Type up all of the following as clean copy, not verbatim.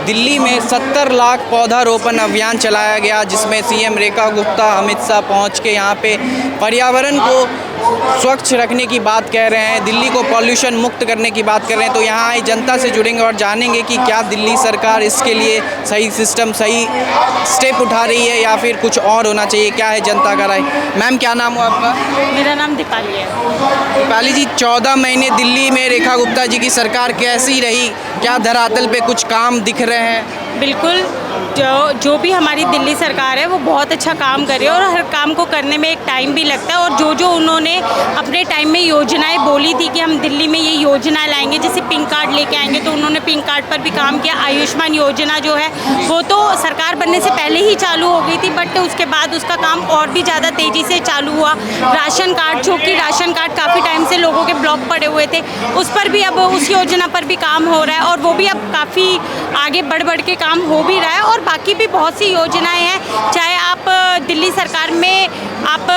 दिल्ली में 70 लाख पौधारोपण अभियान चलाया गया, जिसमें सीएम रेखा गुप्ता अमित शाह पहुंच के यहां पे पर्यावरण को स्वच्छ रखने की बात कह रहे हैं, दिल्ली को पॉल्यूशन मुक्त करने की बात कर रहे हैं। तो यहाँ आई जनता से जुड़ेंगे और जानेंगे कि क्या दिल्ली सरकार इसके लिए सही सिस्टम, सही स्टेप उठा रही है या फिर कुछ और होना चाहिए, क्या है जनता का राय। मैम, क्या नाम हो आपका? मेरा नाम दीपाली है। दीपाली जी, 14 महीने दिल्ली में रेखा गुप्ता जी की सरकार कैसी रही? क्या धरातल पे कुछ काम दिख रहे हैं? बिल्कुल, जो भी हमारी दिल्ली सरकार है वो बहुत अच्छा काम कर रही है और हर काम को करने में एक टाइम भी लगता है। और जो उन्होंने अपने टाइम में योजनाएं बोली थी कि हम दिल्ली में ये योजना लाएंगे, जैसे पिंक कार्ड लेके आएंगे, तो उन्होंने पिंक कार्ड पर भी काम किया। आयुष्मान योजना जो है वो तो सरकार बनने से पहले ही चालू हो गई थी, बट उसके बाद उसका काम और भी ज़्यादा तेज़ी से चालू हुआ। राशन कार्ड, जो कि राशन कार्ड काफ़ी टाइम से लोगों के ब्लॉक पड़े हुए थे, उस पर भी अब उस योजना पर भी काम हो रहा है और वो भी अब काफ़ी आगे बढ़ के काम हो भी रहा है। और बाकी भी बहुत सी योजनाएं हैं, चाहे आप दिल्ली सरकार में आप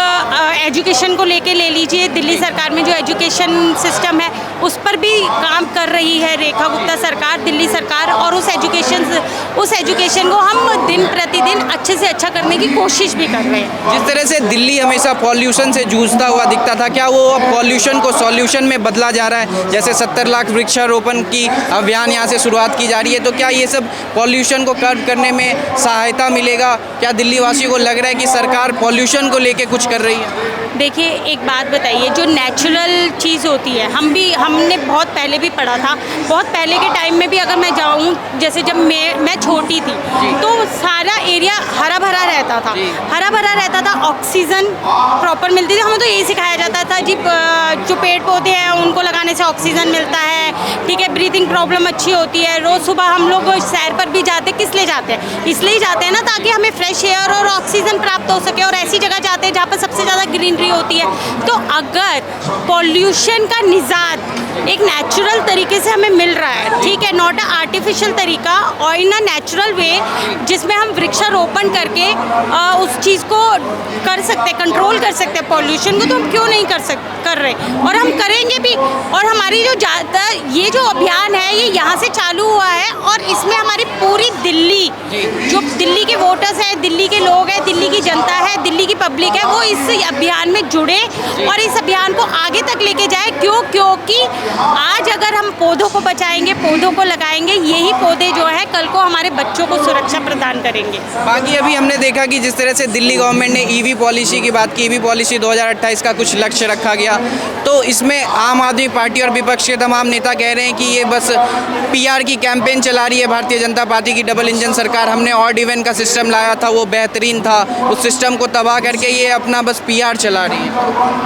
एजुकेशन को लेके ले लीजिए। दिल्ली सरकार में जो एजुकेशन सिस्टम है उस पर भी काम कर रही है रेखा गुप्ता सरकार, दिल्ली सरकार। और उस एजुकेशन को हम दिन प्रतिदिन अच्छे से अच्छा करने की कोशिश भी कर रहे हैं। जिस तरह से दिल्ली हमेशा पॉल्यूशन से जूझता हुआ दिखता था, क्या वो अब पॉल्यूशन को सॉल्यूशन में बदला जा रहा है? जैसे 70 लाख वृक्षारोपण की अभियान यहाँ से शुरुआत की जा रही है, तो क्या ये सब पॉल्यूशन को कर्व करने में सहायता मिलेगा? क्या दिल्ली वासियों को लग रहा है कि सरकार पॉल्यूशन को लेके कुछ कर रही है? देखिए, एक बात बताइए, जो नेचुरल चीज़ होती है, हमने बहुत पहले भी पढ़ा था, बहुत पहले के टाइम में भी अगर मैं जाऊँ, जैसे जब मैं छोटी थी तो सारा एरिया हरा भरा रहता था, ऑक्सीजन प्रॉपर मिलती थी। हमें तो यही सिखाया जाता था जी, जो पेड़ पौधे हैं उनको लगाने से ऑक्सीजन मिलता है, ठीक है, ब्रीथिंग प्रॉब्लम अच्छी होती है। रोज़ सुबह हम लोग सैर पर भी जाते, किस लिए जाते हैं? इसलिए जाते हैं ना, ताकि हमें फ्रेश एयर और ऑक्सीजन प्राप्त हो सके। और ऐसी जगह जाते हैं जहाँ पर सबसे ज़्यादा ग्रीनरी होती है। तो अगर पॉल्यूशन का निजात एक नेचुरल तरीके से हमें मिल रहा है, ठीक है, नॉट अ आर्टिफिशियल तरीका, और इन अ नेचुरल वे, जिसमें हम वृक्षारोपण करके उस चीज़ को कर सकते, कंट्रोल कर सकते हैं पॉल्यूशन को, तो हम क्यों नहीं कर रहे? और हम करेंगे भी। और हमारी जो ये जो अभियान है ये यहाँ से चालू हुआ है और इसमें हमारी पूरी दिल्ली, जो दिल्ली के वोटर्स हैं, दिल्ली के लोग हैं, दिल्ली की जनता है, दिल्ली की पब्लिक है, वो इस अभियान में जुड़े और इस अभियान को आगे तक लेके जाए। क्योंकि आज अगर हम पौधों को बचाएंगे, पौधों को लगाएंगे, यही पौधे जो है कल को हमारे बच्चों को सुरक्षा प्रदान करेंगे। बाकी अभी हमने देखा कि जिस तरह से दिल्ली गवर्नमेंट ने ईवी पॉलिसी की बात की, ईवी पॉलिसी 2028 का कुछ लक्ष्य रखा गया, तो इसमें आम आदमी पार्टी और विपक्ष के तमाम नेता कह रहे हैं कि ये बस पीआर की कैंपेन चला रही है भारतीय जनता पार्टी की डबल इंजन सरकार। हमने ऑड इवन का सिस्टम लाया था, वो बेहतरीन था, उस सिस्टम को तबाह करके ये अपना बस पीआर चला रही है।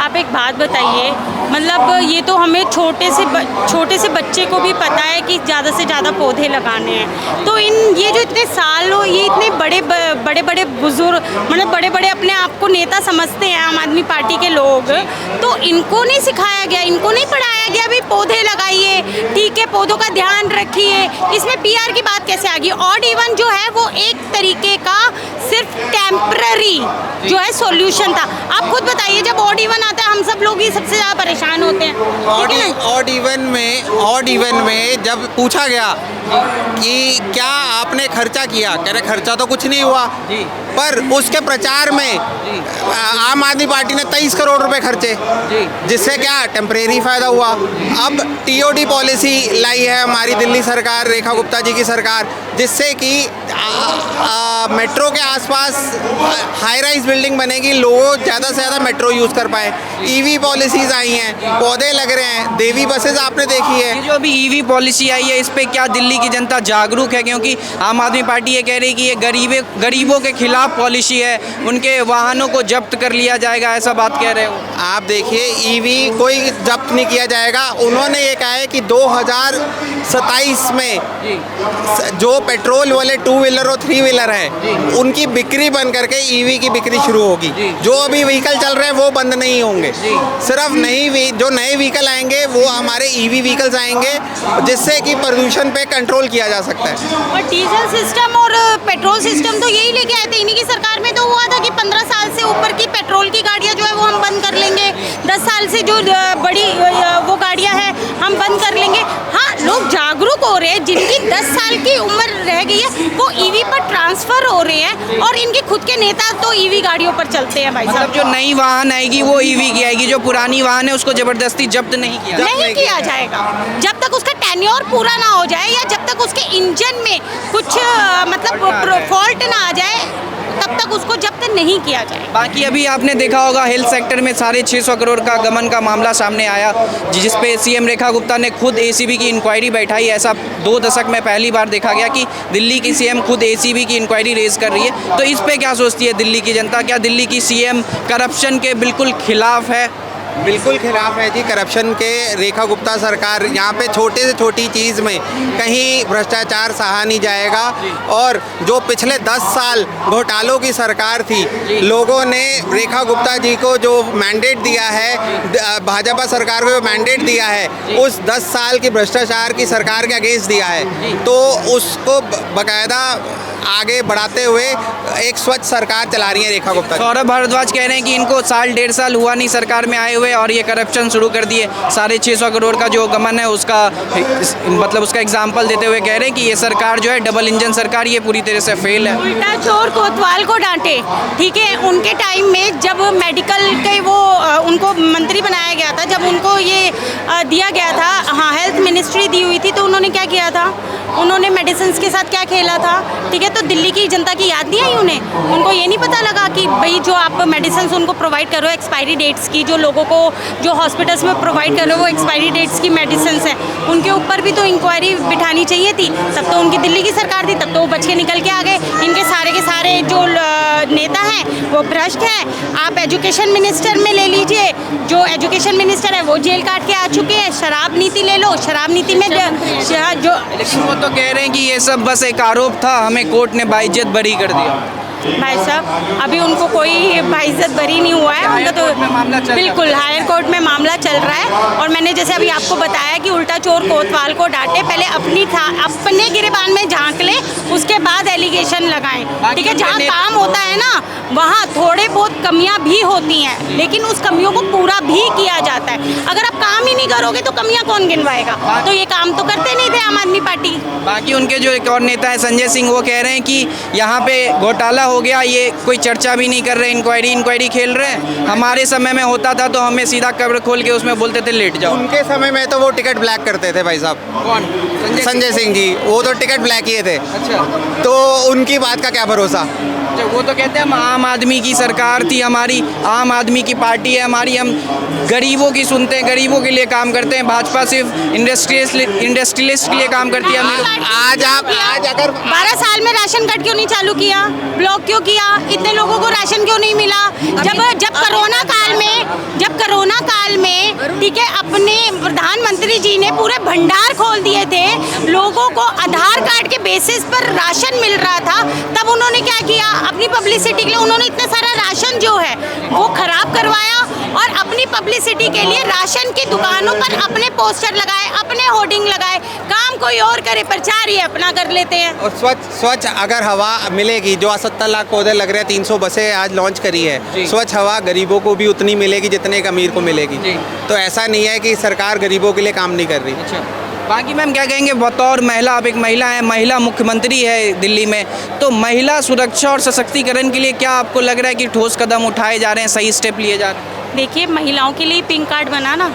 आप एक बात बताइए, मतलब ये तो हमें छोटे से बच्चे को भी पता है कि ज़्यादा से ज़्यादा पौधे लगाने हैं। तो ये जो इतने साल हो, ये इतने बड़े बुजुर्ग, मतलब बड़े अपने आप को नेता समझते हैं आम आदमी पार्टी के लोग, तो इनको नहीं सिखाया गया, इनको नहीं पढ़ाया गया भी पौधे लगाइए, ठीक है, पौधों का ध्यान रखिए। इसमें पीआर की बात कैसे आ गई? ऑड इवन जो है वो एक तरीके का सिर्फ टेम्पररी जो है सॉल्यूशन था। आप खुद बताइए, जब ऑड इवन आता है हम सब लोग ही सबसे ज़्यादा परेशान होते हैं। ऑड इवन में जब पूछा गया कि क्या आपने खर्चा किया, कह रहे खर्चा तो कुछ नहीं हुआ, पर उसके प्रचार में आम आदमी पार्टी ने 23 करोड़ रुपए खर्चे, जिससे क्या टेम्परेरी फ़ायदा हुआ। अब टीओडी पॉलिसी लाई है हमारी दिल्ली सरकार, रेखा गुप्ता जी की सरकार, जिससे कि मेट्रो के आसपास हाई राइज बिल्डिंग बनेगी, लोग ज़्यादा से ज़्यादा मेट्रो यूज़ कर पाए। ईवी पॉलिसीज़ आई हैं, पौधे लग रहे हैं, देवी बसेज आपने देखी है। ये जो अभी ईवी पॉलिसी आई है, इस पे क्या दिल्ली की जनता जागरूक है? क्योंकि आम आदमी पार्टी ये कह रही है कि ये गरीबों के खिलाफ पॉलिसी है, उनके वाहनों को जब्त कर लिया जाएगा, ऐसा बात कह रहे हो। आप देखिए, ईवी कोई जब्त नहीं किया जाएगा। उन्होंने ये कहा है कि 2027 में जो पेट्रोल वाले 2 व्हीलर और 3 व्हीलर हैं, उनकी बिक्री बंद करके ईवी की बिक्री शुरू होगी। जो अभी व्हीकल चल रहे हैं वो बंद नहीं होंगे, सिर्फ जो नए व्हीकल आएंगे वो हमारे ईवी व्हीकल्स आएंगे, जिससे कि प्रदूषण पे कंट्रोल किया जा सकता है। और डीजल सिस्टम और पेट्रोल सिस्टम तो यही लेके आए थे, इन्हीं की सरकार में तो हुआ था कि 15 साल से ऊपर की पेट्रोल की गाड़ियाँ जो है वो हम बंद कर लेंगे, 10 साल से जो बड़ी वो गाड़ियाँ हैं हम बंद कर लेंगे। हाँ, लोग जागरूक हो रहे हैं, जिनकी 10 साल की उम्र रह गई है वो ईवी पर ट्रांसफर हो रहे हैं, और इनके खुद के नेता तो ईवी गाड़ियों पर चलते हैं भाई साहब। मतलब जो नई वाहन आएगी वो ईवी की आएगी, जो पुरानी वाहन है उसको जबरदस्ती जब्त नहीं किया नहीं किया जाएगा जब तक उसका टेन्योर पूरा ना हो जाए, या जब तक उसके इंजन में कुछ मतलब फॉल्ट ना आ जाए, तब तक उसको जब्त नहीं किया जाए। बाकी अभी आपने देखा होगा हेल्थ सेक्टर में 650 करोड़ का गबन का मामला सामने आया, जिस पे सीएम रेखा गुप्ता ने खुद एसीबी की इंक्वायरी बैठाई। ऐसा 2 दशक में पहली बार देखा गया कि दिल्ली की सीएम खुद एसीबी की इंक्वायरी रेज कर रही है। तो इस पे क्या सोचती है दिल्ली की जनता? क्या दिल्ली की सीएम करप्शन के बिल्कुल खिलाफ है? बिल्कुल खिलाफ है जी करप्शन के। रेखा गुप्ता सरकार यहाँ पे छोटे से छोटी चीज़ में कहीं भ्रष्टाचार सहा नहीं जाएगा। और जो पिछले 10 साल घोटालों की सरकार थी, लोगों ने रेखा गुप्ता जी को जो मैंडेट दिया है, भाजपा सरकार को जो मैंडेट दिया है, उस 10 साल की भ्रष्टाचार की सरकार के अगेंस्ट दिया है। तो उसको बाकायदा आगे बढ़ाते हुए एक स्वच्छ सरकार चला रही है रेखा गुप्ता। सौरभ भारद्वाज कह रहे हैं कि इनको 1.5 साल हुआ नहीं सरकार में आए हुए और ये करप्शन शुरू कर दिए। 650 करोड़ का जो गमन है उसका मतलब उसका एग्जाम्पल देते हुए कह रहे हैं कि ये सरकार जो है डबल इंजन सरकार, ये पूरी तरह से फेल है। उल्टा चोर कोतवाल को डांटे, ठीक है। उनके टाइम में जब मेडिकल के वो उनको मंत्री बनाया गया था, जब उनको ये दिया गया था, हाँ हेल्थ मिनिस्ट्री दी हुई थी, तो उन्होंने क्या किया था? उन्होंने मेडिसिन के साथ क्या खेला था, ठीक है। तो दिल्ली की जनता की याद नहीं आई उन्हें? उनको ये नहीं पता लगा कि भाई जो आप मेडिसिन उनको प्रोवाइड करो एक्सपायरी डेट्स की, जो लोगों को जो हॉस्पिटल्स में प्रोवाइड कर रहे हो वो एक्सपायरी डेट्स की मेडिसिन है, उनके ऊपर भी तो इंक्वायरी बिठानी चाहिए थी। तब तो उनकी दिल्ली की सरकार थी, तब तो वो बच के निकल के आ गए। इनके सारे के सारे जो नेता हैं वो भ्रष्ट हैं। आप एजुकेशन मिनिस्टर में ले लीजिए, जो एजुकेशन मिनिस्टर है वो जेल काट के आ चुके हैं। शराब नीति ले लो, शराब नीति में जो वो तो कह रहे हैं कि ये सब बस एक आरोप था, हमें कोर्ट ने बाइज्जत बरी कर दिया। भाई साहब अभी उनको कोई बाइज्जत बरी नहीं हुआ है, उनका तो बिल्कुल हायर कोर्ट में मामला चल रहा है। और मैंने जैसे अभी आपको बताया कि उल्टा चोर कोतवाल को डांटे, पहले अपने गिरेबान में झांक ले, उसके बाद एलिगेशन लगाएं, ठीक है। जहाँ काम होता है ना वहाँ थोड़े बहुत कमियाँ भी होती हैं, लेकिन उस कमियों को पूरा भी किया जाता है। अगर आप काम ही नहीं करोगे तो कमियाँ कौन गिनवाएगा? तो ये काम तो करते नहीं थे आम आदमी पार्टी। बाकी उनके जो एक और नेता है संजय सिंह, वो कह रहे हैं कि यहाँ पे घोटाला हो गया, ये कोई चर्चा भी नहीं कर रहे, इंक्वायरी खेल रहे हैं। हमारे समय में होता था तो हमें सीधा कब्र खोल के उसमें बोलते थे लेट जाओ। उनके समय में तो वो टिकट ब्लैक करते थे भाई साहब। कौन? संजय सिंह जी, वो तो टिकट ब्लैक किए थे। अच्छा, तो उनकी बात का क्या भरोसा? वो तो कहते हैं हम आम आदमी की सरकार थी, हमारी आम आदमी की पार्टी है हमारी, हम गरीबों की सुनते हैं, गरीबों के लिए काम करते हैं। भाजपा सिर्फ इंडस्ट्रियलिस्ट के लिए काम करती है। आज अगर 12 साल में राशन कार्ड क्यों नहीं चालू किया? ब्लॉक क्यों किया? इतने लोगों को राशन क्यों नहीं मिला? जब कोरोना काल में ठीक है, अपने प्रधानमंत्री जी ने पूरे भंडार खोल दिए थे, लोगों को आधार कार्ड के बेसिस पर राशन मिल रहा था, तब उन्होंने क्या किया? अपनी पब्लिसिटी के लिए उन्होंने इतना सारा राशन जो है वो खराब करवाया, और अपनी पब्लिसिटी के लिए राशन की दुकानों पर अपने पोस्टर लगाए, अपने होर्डिंग लगाए। काम कोई और करे, प्रचार ये अपना कर लेते हैं। और स्वच्छ अगर हवा मिलेगी, जो 70 लाख पौधे लग रहे हैं, 300 बसें आज लॉन्च करी है, स्वच्छ हवा गरीबों को भी उतनी मिलेगी जितने एक अमीर को मिलेगी। तो ऐसा नहीं है कि सरकार गरीबों के लिए काम नहीं कर रही। अच्छा, बाकी मैम क्या कहेंगे बतौर महिला? आप एक महिला हैं, महिला मुख्यमंत्री है दिल्ली में, तो महिला सुरक्षा और सशक्तिकरण के लिए क्या आपको लग रहा है कि ठोस कदम उठाए जा रहे हैं, सही स्टेप लिए जा रहे हैं? देखिए, महिलाओं के लिए पिंक कार्ड बना ना,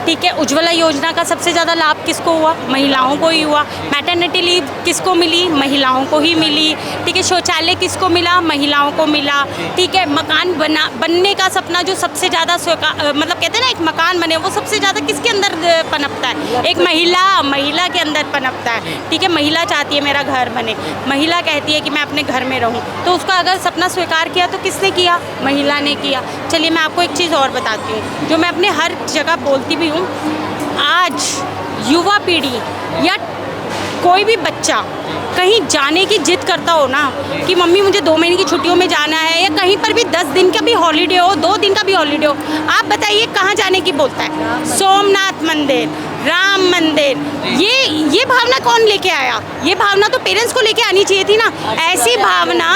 ठीक है। उज्ज्वला योजना का सबसे ज़्यादा लाभ किसको हुआ? महिलाओं को ही हुआ। मैटरनिटी लीव किसको मिली? महिलाओं को ही मिली, ठीक है। शौचालय किसको मिला? महिलाओं को मिला, ठीक है। मकान बनने का सपना जो सबसे ज़्यादा मतलब कहते हैं ना, एक मकान बने, वो सबसे ज़्यादा किसके अंदर पनपता है? एक महिला के अंदर पनपता है, ठीक है। महिला चाहती है मेरा घर बने, महिला कहती है कि मैं अपने घर में रहूँ, तो उसका अगर सपना स्वीकार किया तो किसने किया? महिला ने किया। चलिए मैं आपको एक चीज़ और बताती हूँ, जो मैं अपने हर जगह बोलती भी हूँ। आज युवा पीढ़ी या कोई भी बच्चा कहीं जाने की जिद करता हो ना कि मम्मी मुझे 2 महीने की छुट्टियों में जाना है, या कहीं पर भी 10 दिन का भी हॉलीडे हो, 2 दिन का भी हॉलीडे हो, आप बताइए कहाँ जाने की बोलता है? सोमनाथ मंदिर, राम मंदिर। ये भावना कौन लेके आया? ये भावना तो पेरेंट्स को लेके आनी चाहिए थी ना। ऐसी भावना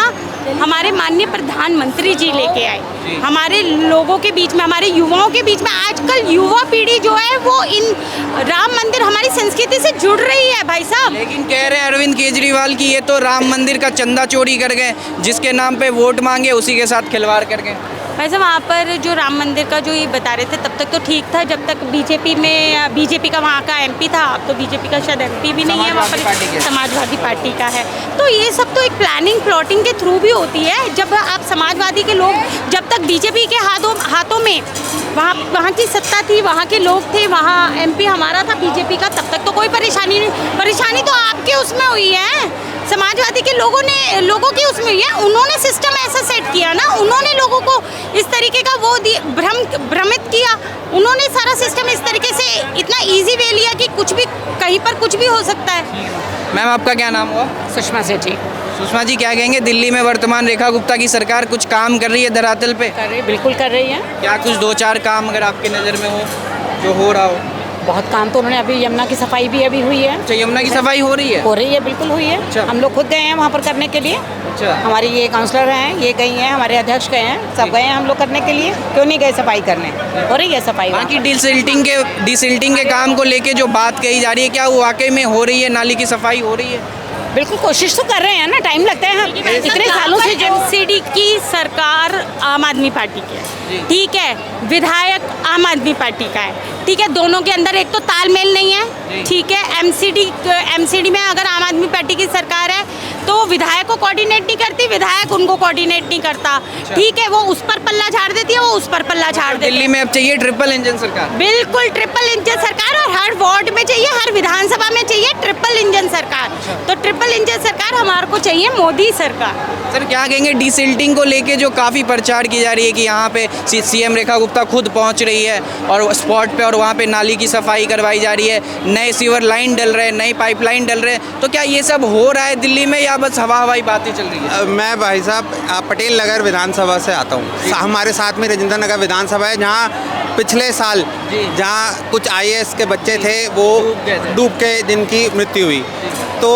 हमारे माननीय प्रधानमंत्री जी लेके आए हमारे लोगों के बीच में, हमारे युवाओं के बीच में। आजकल युवा पीढ़ी जो है वो इन राम मंदिर हमारी संस्कृति से जुड़ रही है भाई साहब। लेकिन कह रहे हैं अरविंद केजरीवाल की ये तो राम मंदिर का चंदा चोरी कर गए, जिसके नाम पे वोट मांगे उसी के साथ खिलवाड़ कर गए। वैसे वहाँ पर जो राम मंदिर का जो ये बता रहे थे तब तक तो ठीक था, जब तक बीजेपी का वहाँ का एमपी था। अब तो बीजेपी का शायद एमपी भी नहीं है वहाँ पर, समाजवादी पार्टी का है। तो ये सब तो एक प्लानिंग प्लॉटिंग के थ्रू भी होती है। जब आप समाजवादी के लोग, जब तक बीजेपी के हाथों में वहाँ की सत्ता थी, वहाँ के लोग थे, वहाँ एमपी हमारा था बीजेपी का, तब तक तो कोई परेशानी नहीं। परेशानी तो आपके उसमें हुई है, समाजवादी के लोगों की उसमें हुई है। उन्होंने सिस्टम ऐसा सेट किया ना, उन्होंने लोगों को इस तरीके का वो भ्रमित किया। उन्होंने सारा सिस्टम इस तरीके से इतना इजी वे लिया कि कुछ भी कहीं पर कुछ भी हो सकता है। मैम आपका क्या नाम हुआ? सुषमा सेठी। सुषमा जी, क्या कहेंगे, दिल्ली में वर्तमान रेखा गुप्ता की सरकार कुछ काम कर रही है धरातल पे? कर रही, बिल्कुल कर रही है। क्या कुछ 2-4 काम अगर आपकी नज़र में हो जो हो रहा हो? बहुत काम तो उन्होंने, अभी यमुना की सफाई भी अभी हुई है। अच्छा, यमुना की सफाई हो रही है? हो रही है, बिल्कुल हुई है। अच्छा। हम लोग खुद गए हैं वहाँ पर करने के लिए। अच्छा। हमारी ये काउंसलर हैं, ये गई हैं, हमारे अध्यक्ष गए हैं, सब गए हैं हम लोग करने के लिए। क्यों नहीं गए सफाई करने? हो रही है सफाई। बाकी डिसिल्टिंग के काम को लेके जो बात कही जा रही है, क्या वो वाकई में हो रही है? नाली की सफाई हो रही है? बिल्कुल कोशिश तो कर रहे हैं ना, टाइम लगता है। इतने सालों से जो एमसीडी की सरकार आम आदमी पार्टी की है, ठीक है, विधायक आम आदमी पार्टी का है, ठीक है, दोनों के अंदर एक तो तालमेल नहीं है, ठीक है। एमसीडी में अगर आम आदमी पार्टी की सरकार है तो विधायक को कोऑर्डिनेट नहीं करती, विधायक उनको कोऑर्डिनेट नहीं करता, ठीक है। वो उस पर पल्ला झाड़ देती है, वो उस पर पल्ला झाड़ देती है। दिल्ली में अब चाहिए ट्रिपल इंजन सरकार। बिल्कुल ट्रिपल इंजन सरकार, और हर वार्ड में चाहिए, हर विधानसभा में चाहिए ट्रिपल इंजन सरकार। तो ट्रिपल इंजन सरकार हमारे को चाहिए, मोदी सरकार। सर क्या कहेंगे, डिसिल्टिंग को लेके जो काफ़ी प्रचार की जा रही है कि यहाँ पे सीएम रेखा गुप्ता खुद पहुँच रही है और स्पॉट पे, और वहाँ पे नाली की सफाई करवाई जा रही है, नए सीवर लाइन डल रहे हैं, नई पाइपलाइन डल रहे हैं, तो क्या ये सब हो रहा है दिल्ली में या बस हवाई बातें चल रही है? मैं भाई साहब पटेल नगर विधानसभा से आता हूँ। हमारे साथ में राजेंद्र नगर विधानसभा है, जहाँ पिछले साल जहाँ कुछ IAS के बच्चे थे वो डूब के जिनकी मृत्यु हुई। तो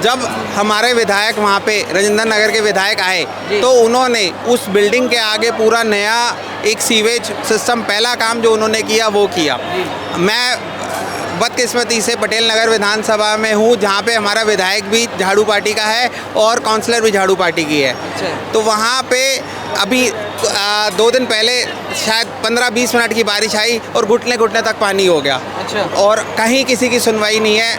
जब हमारे विधायक वहाँ पे राजेंद्र नगर के विधायक आए तो उन्होंने उस बिल्डिंग के आगे पूरा नया एक सीवेज सिस्टम, पहला काम जो उन्होंने किया वो किया। मैं बदकिस्मती से पटेल नगर विधानसभा में हूँ, जहाँ पे हमारा विधायक भी झाड़ू पार्टी का है और काउंसलर भी झाड़ू पार्टी की है। तो वहाँ पे अभी 2 दिन पहले शायद 15-20 मिनट की बारिश आई और घुटने घुटने तक पानी हो गया। अच्छा। और कहीं किसी की सुनवाई नहीं है।